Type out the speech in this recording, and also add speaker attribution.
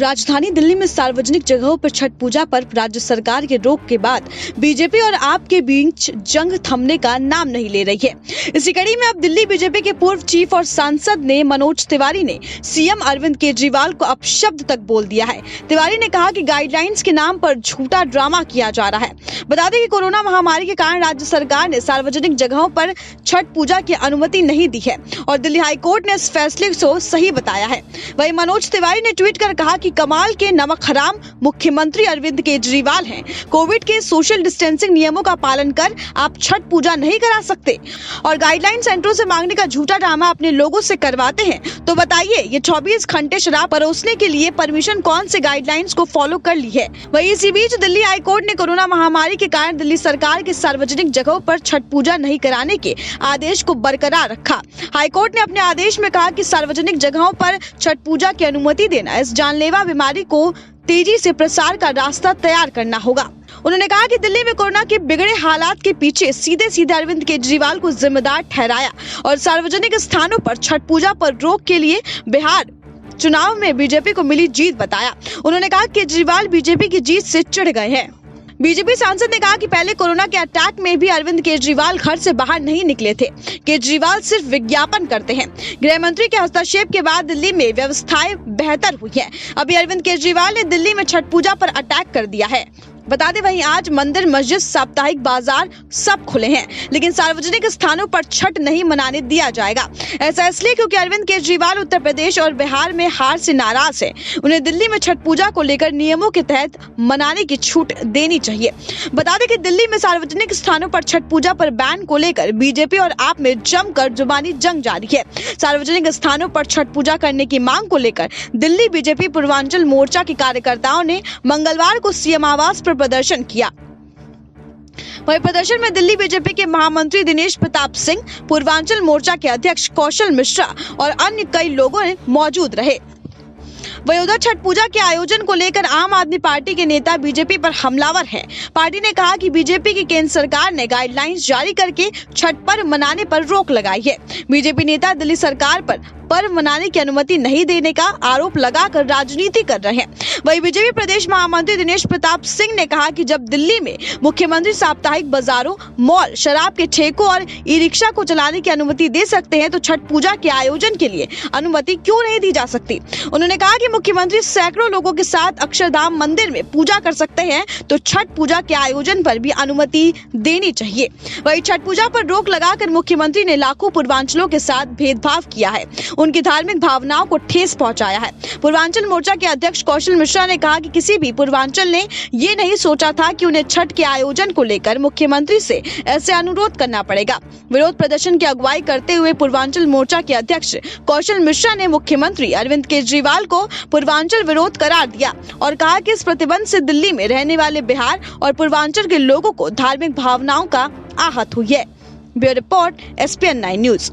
Speaker 1: राजधानी दिल्ली में सार्वजनिक जगहों पर छठ पूजा पर राज्य सरकार के रोक के बाद बीजेपी और आप के बीच जंग थमने का नाम नहीं ले रही है। इसी कड़ी में अब दिल्ली बीजेपी के पूर्व चीफ और सांसद ने मनोज तिवारी ने सीएम अरविंद केजरीवाल को अपशब्द तक बोल दिया है। तिवारी ने कहा कि गाइडलाइंस के नाम पर झूठा ड्रामा किया जा रहा है। बता दें कि कोरोना महामारी के कारण राज्य सरकार ने सार्वजनिक जगहों पर छठ पूजा की अनुमति नहीं दी है और दिल्ली हाईकोर्ट ने इस फैसले को सही बताया है। वहीं मनोज तिवारी ने ट्वीट कर कहा कि कमाल के नमक हराम मुख्यमंत्री अरविंद केजरीवाल हैं। कोविड के सोशल डिस्टेंसिंग नियमों का पालन कर आप छठ पूजा नहीं करा सकते और गाइडलाइन सेंटरों से मांगने का झूठा ड्रामा अपने लोगों से करवाते हैं। तो बताइए, ये 24 घंटे शराब परोसने के लिए परमिशन कौन से गाइडलाइंस को फॉलो कर ली है। वहीं इसी बीच दिल्ली हाईकोर्ट ने कोरोना महामारी के कारण दिल्ली सरकार के सार्वजनिक जगहों पर छठ पूजा नहीं कराने के आदेश को बरकरार रखा। हाईकोर्ट ने अपने आदेश में कहा कि सार्वजनिक जगहों पर छठ पूजा की अनुमति देना इस जानलेवा बीमारी को तेजी से प्रसार का रास्ता तैयार करना होगा। उन्होंने कहा कि दिल्ली में कोरोना के बिगड़े हालात के पीछे सीधे अरविंद केजरीवाल को जिम्मेदार ठहराया और सार्वजनिक स्थानों पर छठ पूजा पर रोक के लिए बिहार चुनाव में बीजेपी को मिली जीत बताया। उन्होंने कहा केजरीवाल बीजेपी की जीत से चिढ़ गए हैं। बीजेपी सांसद ने कहा कि पहले कोरोना के अटैक में भी अरविंद केजरीवाल घर से बाहर नहीं निकले थे। केजरीवाल सिर्फ विज्ञापन करते हैं। गृह मंत्री के हस्तक्षेप के बाद दिल्ली में व्यवस्थाएं बेहतर हुई है। अभी अरविंद केजरीवाल ने दिल्ली में छठ पूजा पर अटैक कर दिया है। बता दें, वहीं आज मंदिर, मस्जिद, साप्ताहिक बाजार सब खुले हैं, लेकिन सार्वजनिक स्थानों पर छठ नहीं मनाने दिया जाएगा। ऐसा इसलिए क्योंकि अरविंद केजरीवाल उत्तर प्रदेश और बिहार में हार से नाराज है। उन्हें दिल्ली में छठ पूजा को लेकर नियमों के तहत मनाने की छूट देनी चाहिए। बता दें कि दिल्ली में सार्वजनिक स्थानों पर छठ पूजा पर बैन को लेकर बीजेपी और आप में जमकर जुबानी जंग जारी है। सार्वजनिक स्थानों पर छठ पूजा करने की मांग को लेकर दिल्ली बीजेपी पूर्वांचल मोर्चा के कार्यकर्ताओं ने मंगलवार को सीएम आवास पर प्रदर्शन किया। वहीं प्रदर्शन में दिल्ली बीजेपी के महामंत्री दिनेश प्रताप सिंह, पूर्वांचल मोर्चा के अध्यक्ष कौशल मिश्रा और अन्य कई लोगों ने मौजूद रहे। वहीं उधर छठ पूजा के आयोजन को लेकर आम आदमी पार्टी के नेता बीजेपी पर हमलावर है। पार्टी ने कहा कि बीजेपी की केंद्र सरकार ने गाइडलाइंस जारी करके छठ पर्व मनाने पर रोक लगाई है। बीजेपी नेता दिल्ली सरकार पर पर्व मनाने की अनुमति नहीं देने का आरोप लगाकर राजनीति कर रहे हैं। वहीं बीजेपी प्रदेश महामंत्री दिनेश प्रताप सिंह ने कहा कि जब दिल्ली में मुख्यमंत्री साप्ताहिक बाजारों, मॉल, शराब के ठेकों और ई रिक्शा को चलाने की अनुमति दे सकते हैं तो छठ पूजा के आयोजन के लिए अनुमति क्यों नहीं दी जा सकती। उन्होंने कहा कि मुख्यमंत्री सैकड़ों लोगों के साथ अक्षरधाम मंदिर में पूजा कर सकते हैं तो छठ पूजा के आयोजन पर भी अनुमति देनी चाहिए। वहीं छठ पूजा पर रोक लगाकर मुख्यमंत्री ने लाखों पूर्वांचलों के साथ भेदभाव किया है, उनकी धार्मिक भावनाओं को ठेस पहुंचाया है। पूर्वांचल मोर्चा के अध्यक्ष कौशल मिश्रा ने कहा कि किसी भी पूर्वांचल ने ये नहीं सोचा था कि उन्हें छठ के आयोजन को लेकर मुख्यमंत्री से ऐसे अनुरोध करना पड़ेगा। विरोध प्रदर्शन की अगुवाई करते हुए पूर्वांचल मोर्चा के अध्यक्ष कौशल मिश्रा ने मुख्यमंत्री अरविंद केजरीवाल को पूर्वांचल विरोध करार दिया और कहा कि इस प्रतिबंध से दिल्ली में रहने वाले बिहार और पूर्वांचल के लोगों को धार्मिक भावनाओं का आहत हुई है। Bureau report, SPN9 news.